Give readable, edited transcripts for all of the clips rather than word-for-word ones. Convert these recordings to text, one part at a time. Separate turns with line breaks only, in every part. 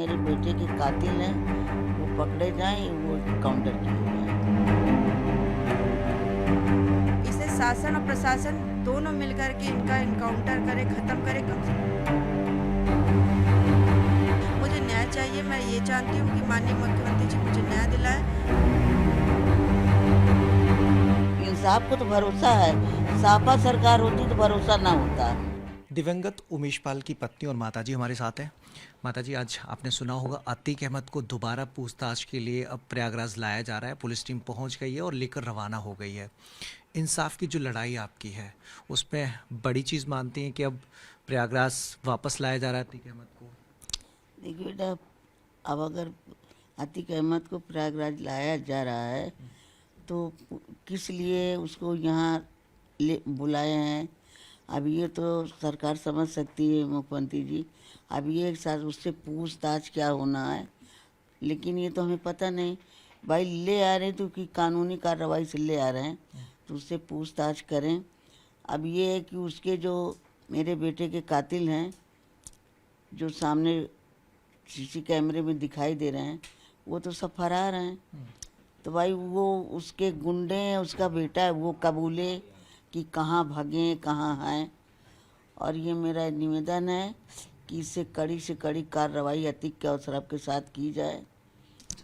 मेरे बेटे के कातिल हैं वो पकड़े जाएं, वो काउंटर किए जाएं।
इसे शासन और प्रशासन दोनों मिलकर के इनका इनकाउंटर करे, खत्म करे कम से मुझे न्याय चाहिए। मैं ये चाहती हूँ कि माननीय मुख्यमंत्री जी मुझे न्याय दिलाएं।
इंसाफ को तो भरोसा है, सापा सरकार होती तो भरोसा ना होता।
दिवंगत उमेश पाल की पत्नी और माताजी हमारे साथ हैं। माताजी, आज आपने सुना होगा अतीक अहमद को दोबारा पूछताछ के लिए अब प्रयागराज लाया जा रहा है। पुलिस टीम पहुंच गई है और लेकर रवाना हो गई है। इंसाफ की जो लड़ाई आपकी है उसमें बड़ी चीज़ मानती हैं कि अब प्रयागराज वापस लाया जा रहा है अतीक अहमद को?
देखिए बेटा, अब अगर अतीक अहमद को प्रयागराज लाया जा रहा है तो किस लिए उसको यहाँ ले बुलाए हैं, अब ये तो सरकार समझ सकती है मुख्यमंत्री जी। अब ये एक साथ उससे पूछताछ क्या होना है, लेकिन ये तो हमें पता नहीं। भाई ले आ रहे हैं तो कि कानूनी कार्रवाई से ले आ रहे हैं तो उससे पूछताछ करें। अब ये है कि उसके जो मेरे बेटे के कातिल हैं जो सामने सीसी कैमरे में दिखाई दे रहे हैं वो तो सब फरार हैं। तो भाई वो उसके गुंडे हैं, उसका बेटा है, वो कबूले कि कहाँ भागे कहाँ हैं। और ये मेरा निवेदन है कि इससे कड़ी से कड़ी कार्रवाई अतीक के अशरफ के साथ की जाए।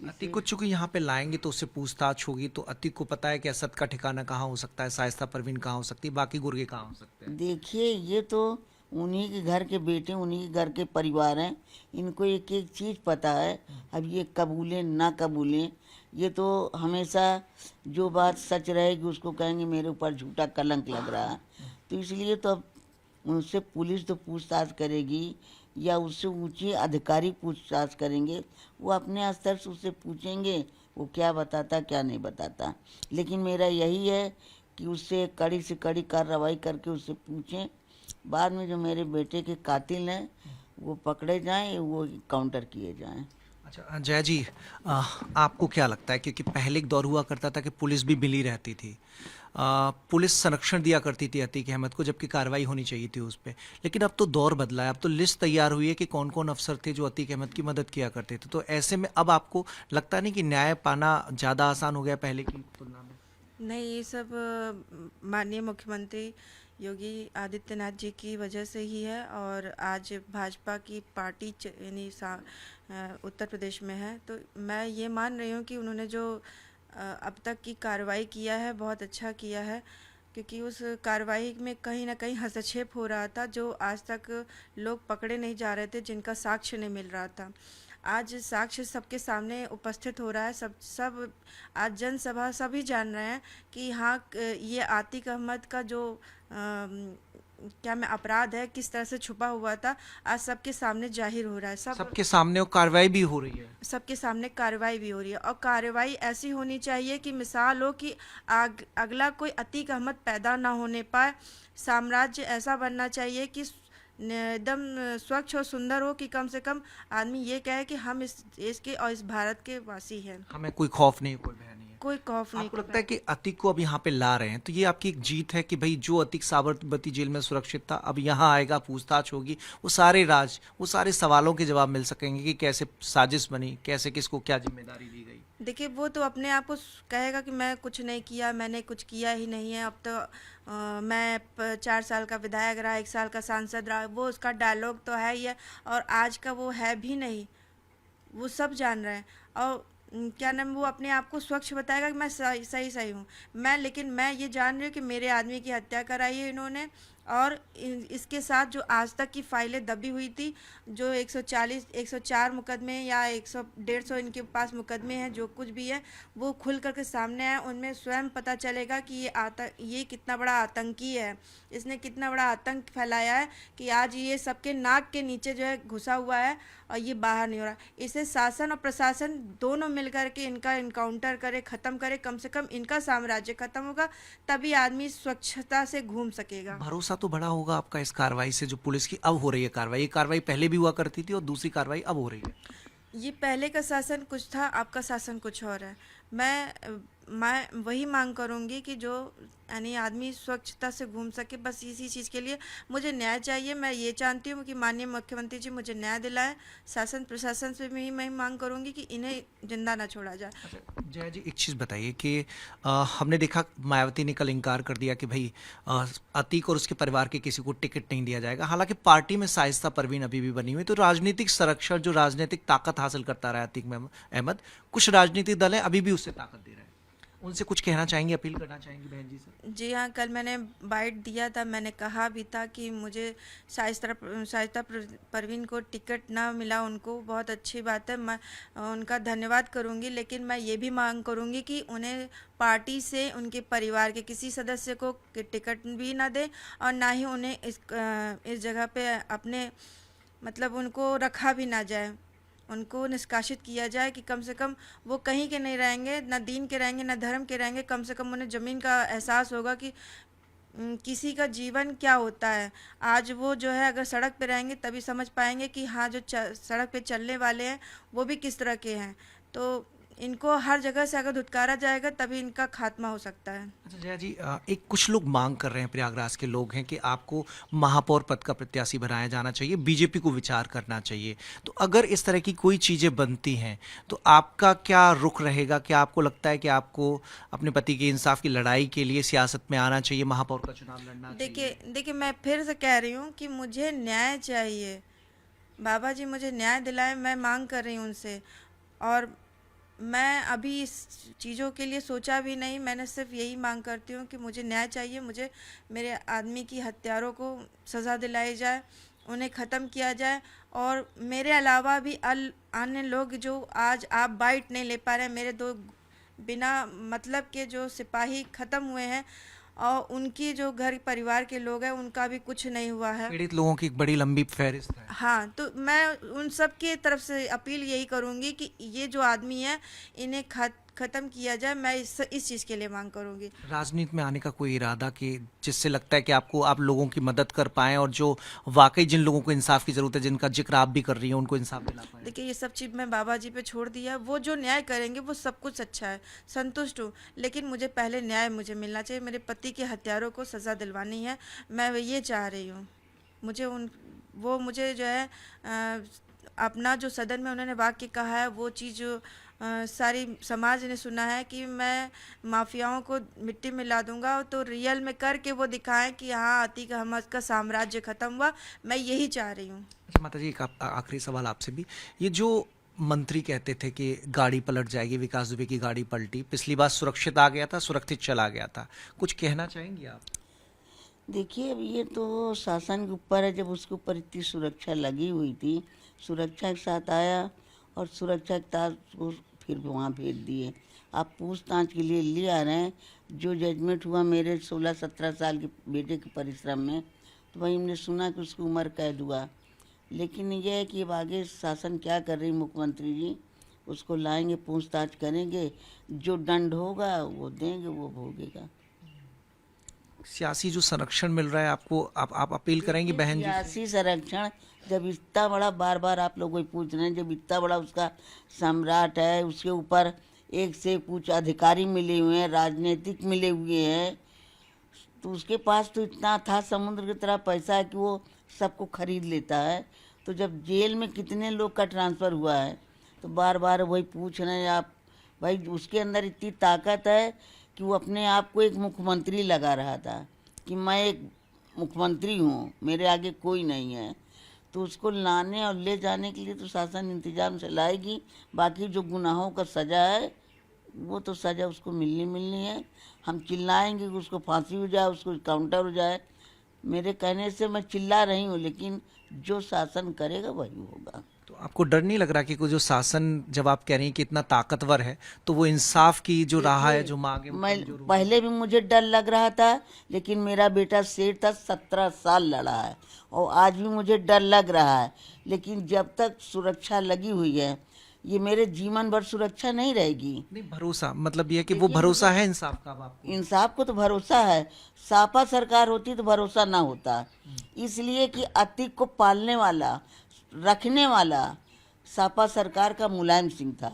अतीक को चूंकि यहाँ पे लाएंगे तो उससे पूछताछ होगी, तो अतीक को पता है कि असद का ठिकाना कहाँ हो सकता है, शाइस्ता परवीन कहाँ हो सकती है, बाकी गुर्गे कहाँ हो सकते हैं।
देखिए, ये तो उन्हीं के घर के बेटे, उन्हीं के घर के परिवार हैं, इनको एक एक चीज़ पता है। अब ये कबूलें ना कबूलें, ये तो हमेशा जो बात सच रहेगी उसको कहेंगे मेरे ऊपर झूठा कलंक लग रहा है। तो इसलिए तो अब उनसे पुलिस तो पूछताछ करेगी या उससे ऊंचे अधिकारी पूछताछ करेंगे। वो अपने स्तर से उससे पूछेंगे वो क्या बताता क्या नहीं बताता। लेकिन मेरा यही है कि उससे कड़ी से कड़ी कार्रवाई करके उससे पूछें। बाद में जो मेरे बेटे के कातिल हैं वो पकड़े जाएं, वो काउंटर किए जाएं।
अच्छा जय जी, आपको क्या लगता है, क्योंकि पहले एक दौर हुआ करता था कि पुलिस भी मिली रहती थी, पुलिस संरक्षण दिया करती थी अतीक अहमद को जबकि कार्रवाई होनी चाहिए थी उस पर, लेकिन अब तो दौर बदला है। अब तो लिस्ट तैयार हुई है कि कौन कौन अफसर थे जो अतीक अहमद की मदद किया करते थे। तो ऐसे में अब आपको लगता नहीं कि न्याय पाना ज़्यादा आसान हो गया पहले की तुलना में?
नहीं, ये सब माननीय मुख्यमंत्री योगी आदित्यनाथ जी की वजह से ही है। और आज भाजपा की पार्टी यानी उत्तर प्रदेश में है, तो मैं ये मान रही हूँ कि उन्होंने जो अब तक की कार्रवाई किया है बहुत अच्छा किया है, क्योंकि उस कार्रवाई में कहीं ना कहीं हस्तक्षेप हो रहा था जो आज तक लोग पकड़े नहीं जा रहे थे, जिनका साक्ष्य नहीं मिल रहा था। आज साक्ष्य सबके सामने उपस्थित हो रहा है। सब आज जनसभा सभी जान रहे हैं कि हाँ, ये आतिक अहमद का जो क्या में अपराध है किस तरह से छुपा हुआ था, आज सबके सामने जाहिर हो रहा है।
सबके सामने वो कार्रवाई भी हो रही है।
सबके सामने कार्रवाई भी हो रही है, और कार्रवाई ऐसी होनी चाहिए कि मिसाल हो कि अगला कोई अतीक अहमद पैदा ना होने पाए। साम्राज्य ऐसा बनना चाहिए कि एकदम स्वच्छ और सुंदर हो, कि कम से कम आदमी ये कहे कि हम इस देश के और इस भारत के वासी हैं।
हमें कोई खौफ नहीं, कोई भय नहीं है।
कोई खौफ नहीं
आपको
कर
लगता
रहा
है कि अतीक को अब यहाँ पे ला रहे हैं तो ये आपकी एक जीत है कि भाई जो अतीक साबरमती जेल में सुरक्षित था अब यहाँ आएगा, पूछताछ होगी, वो सारे वो सारे सवालों के जवाब मिल सकेंगे कि कैसे साजिश बनी, कैसे किसको क्या जिम्मेदारी दी गई।
देखिए, वो तो अपने आप को कहेगा कि मैं कुछ नहीं किया, मैंने कुछ किया ही नहीं है। अब तो मैं 4 साल का विधायक रहा, 1 साल का सांसद रहा, वो उसका डायलॉग तो है ही है, और आज का वो है भी नहीं, वो सब जान रहे हैं। और क्या नाम, वो अपने आप को स्वच्छ बताएगा कि मैं सही हूँ। लेकिन मैं ये जान रही हूँ कि मेरे आदमी की हत्या कराई है इन्होंने, और इसके साथ जो आज तक की फाइलें दबी हुई थी, जो 140 104 मुकदमे या 100 150 इनके पास मुकदमे हैं, जो कुछ भी है वो खुल करके सामने आए। उनमें स्वयं पता चलेगा कि ये कितना बड़ा आतंकी है, इसने कितना बड़ा आतंक फैलाया है कि आज ये सबके नाक के नीचे जो है घुसा हुआ है और ये बाहर नहीं हो रहा। इसे शासन और प्रशासन दोनों मिलकर के इनका इनकाउंटर करे, ख़त्म करे, कम से कम इनका साम्राज्य ख़त्म होगा, तभी आदमी स्वच्छता से घूम सकेगा।
भरोसा तो बड़ा होगा आपका इस कार्रवाई से जो पुलिस की अब हो रही है कार्रवाई। ये कार्रवाई पहले भी हुआ करती थी और दूसरी कार्रवाई अब हो रही है।
ये पहले का शासन कुछ था, अब का शासन कुछ और है। मैं वही मांग करूँगी कि जो यानी आदमी स्वच्छता से घूम सके, बस इसी चीज़ के लिए मुझे न्याय चाहिए। मैं ये चाहती हूँ कि माननीय मुख्यमंत्री जी मुझे न्याय दिलाएं। शासन प्रशासन से भी मैं मांग करूँगी कि इन्हें जिंदा ना छोड़ा जाए।
अच्छा जया जी, एक चीज़ बताइए कि हमने देखा मायावती ने कल इनकार कर दिया कि भाई अतीक और उसके परिवार के किसी को टिकट नहीं दिया जाएगा। हालांकि पार्टी में शाइस्ता परवीन अभी भी बनी हुई, तो राजनीतिक संरक्षण जो राजनीतिक ताकत हासिल करता रहा अतीक अहमद, कुछ राजनीतिक दल हैं अभी भी उससे ताकत दे रहे हैं। उनसे कुछ कहना चाहेंगे, अपील करना चाहेंगे बहन जी से?
जी हाँ, कल मैंने बाइट दिया था, मैंने कहा भी था कि मुझे शाइस्ता परवीन को टिकट ना मिला, उनको बहुत अच्छी बात है, मैं उनका धन्यवाद करूंगी। लेकिन मैं ये भी मांग करूंगी कि उन्हें पार्टी से उनके परिवार के किसी सदस्य को टिकट भी ना दे और ना ही उन्हें इस जगह पे अपने मतलब उनको रखा भी ना जाए, उनको निष्कासित किया जाए कि कम से कम वो कहीं के नहीं रहेंगे, ना दीन के रहेंगे ना धर्म के रहेंगे। कम से कम उन्हें ज़मीन का एहसास होगा कि किसी का जीवन क्या होता है। आज वो जो है अगर सड़क पे रहेंगे तभी समझ पाएंगे कि हाँ, जो सड़क पे चलने वाले हैं वो भी किस तरह के हैं। तो इनको हर जगह से अगर धुतकारा जाएगा तभी इनका खात्मा हो सकता है।
अच्छा जया जी, एक कुछ लोग मांग कर रहे हैं, प्रयागराज के लोग हैं कि आपको महापौर पद का प्रत्याशी बनाया जाना चाहिए, बीजेपी को विचार करना चाहिए। तो अगर इस तरह की कोई चीज़ें बनती हैं तो आपका क्या रुख रहेगा? क्या आपको लगता है कि आपको अपने पति के इंसाफ की लड़ाई के लिए सियासत में आना चाहिए, महापौर का चुनाव लड़ना चाहिए?
देखिए मैं फिर से कह रही हूँ कि मुझे न्याय चाहिए। बाबा जी मुझे न्याय दिलाएं, मैं मांग कर रही हूँ उनसे। और मैं अभी इस चीज़ों के लिए सोचा भी नहीं, मैंने सिर्फ यही मांग करती हूँ कि मुझे न्याय चाहिए, मुझे मेरे आदमी की हत्यारों को सज़ा दिलाई जाए, उन्हें ख़त्म किया जाए। और मेरे अलावा भी अन्य लोग जो आज आप बाइट नहीं ले पा रहे हैं, मेरे 2 बिना मतलब के जो सिपाही ख़त्म हुए हैं और उनकी जो घर परिवार के लोग हैं उनका भी कुछ नहीं हुआ है।
पीड़ित लोगों की एक बड़ी लंबी फहरिस्त है।
हाँ, तो मैं उन सब की तरफ से अपील यही करूँगी कि ये जो आदमी है इन्हें ख़त्म किया जाए। मैं इस चीज़ के लिए मांग करूँगी।
राजनीति में आने का कोई इरादा कि जिससे लगता है कि आप लोगों की मदद कर पाएं और जो वाकई जिन लोगों को इंसाफ की ज़रूरत है, जिनका जिक्र आप भी कर रही हैं, उनको इंसाफ दिला पाएं?
देखिए ये सब चीज़ मैं बाबा जी पे छोड़ दिया, वो जो न्याय करेंगे वो सब कुछ अच्छा है, संतुष्ट हूँ। लेकिन मुझे पहले न्याय मुझे मिलना चाहिए, मेरे पति के हत्यारों को सज़ा दिलवानी है, मैं ये चाह रही हूँ। मुझे जो है अपना जो सदन में उन्होंने वाक्य कहा है वो चीज़ जो सारी समाज ने सुना है कि मैं माफियाओं को मिट्टी में ला दूंगा, तो रियल में करके वो दिखाएं कि हाँ, अतीक अहमद का साम्राज्य ख़त्म हुआ। मैं यही चाह रही हूँ।
अच्छा माता जी, एक आखिरी सवाल आपसे भी, ये जो मंत्री कहते थे कि गाड़ी पलट जाएगी, विकास दुबे की गाड़ी पलटी, पिछली बार सुरक्षित आ गया था, सुरक्षित चला गया था, कुछ कहना चाहेंगी आप?
देखिए अब ये तो शासन के ऊपर है। जब उसके ऊपर इतनी सुरक्षा लगी हुई थी, सुरक्षा के साथ आया और सुरक्षा के साथ उसको फिर वहाँ भेज दिए। आप पूछताछ के लिए ले आ रहे हैं। जो जजमेंट हुआ मेरे 16-17 साल के बेटे के परिश्रम में, तो वही हमने सुना कि उसकी उम्र कैद हुआ। लेकिन यह है कि अब आगे शासन क्या कर रही, मुख्यमंत्री जी उसको लाएंगे, पूछताछ करेंगे, जो दंड होगा वो देंगे, वो भोगेगा।
सियासी जो संरक्षण मिल रहा है आपको, आप अपील करेंगी बहन जी से?
सियासी संरक्षण जब इतना बड़ा, बार बार आप लोग वही पूछ रहे हैं, जब इतना बड़ा उसका सम्राट है, उसके ऊपर एक से कुछ अधिकारी मिले हुए हैं, राजनीतिक मिले हुए हैं, तो उसके पास तो इतना था समुद्र की तरह पैसा है कि वो सबको खरीद लेता है। तो जब जेल में कितने लोग का ट्रांसफ़र हुआ है, तो बार बार वही पूछ रहे हैं आप। भाई उसके अंदर इतनी ताकत है कि वो अपने आप को एक मुख्यमंत्री लगा रहा था कि मैं एक मुख्यमंत्री हूँ, मेरे आगे कोई नहीं है। तो उसको लाने और ले जाने के लिए तो शासन इंतजाम चलाएगी। बाकी जो गुनाहों का सज़ा है वो तो सज़ा उसको मिलनी है। हम चिल्लाएंगे कि उसको फांसी हो जाए, उसको काउंटर हो जाए। मेरे कहने से मैं चिल्ला रही हूँ, लेकिन जो शासन करेगा वही होगा।
तो आपको डर नहीं लग रहा कि कोई जो शासन, जब आप कह रही हैं कि इतना ताकतवर है, तो वो इंसाफ की जो राह है, जो मांगे,
मैं पहले भी मुझे डर लग रहा था, लेकिन मेरा बेटा शेर था, 17 साल लड़ा है, और आज भी मुझे डर लग रहा है। लेकिन जब तक सुरक्षा लगी हुई है, ये मेरे जीवन भर सुरक्षा नहीं रहेगी।
नहीं, भरोसा मतलब ये है कि वो भरोसा है इंसाफ का अब आपको?
इंसाफ को तो भरोसा है। सापा सरकार होती तो भरोसा ना होता, इसलिए कि अतीक को पालने वाला, रखने वाला सापा सरकार का मुलायम सिंह था।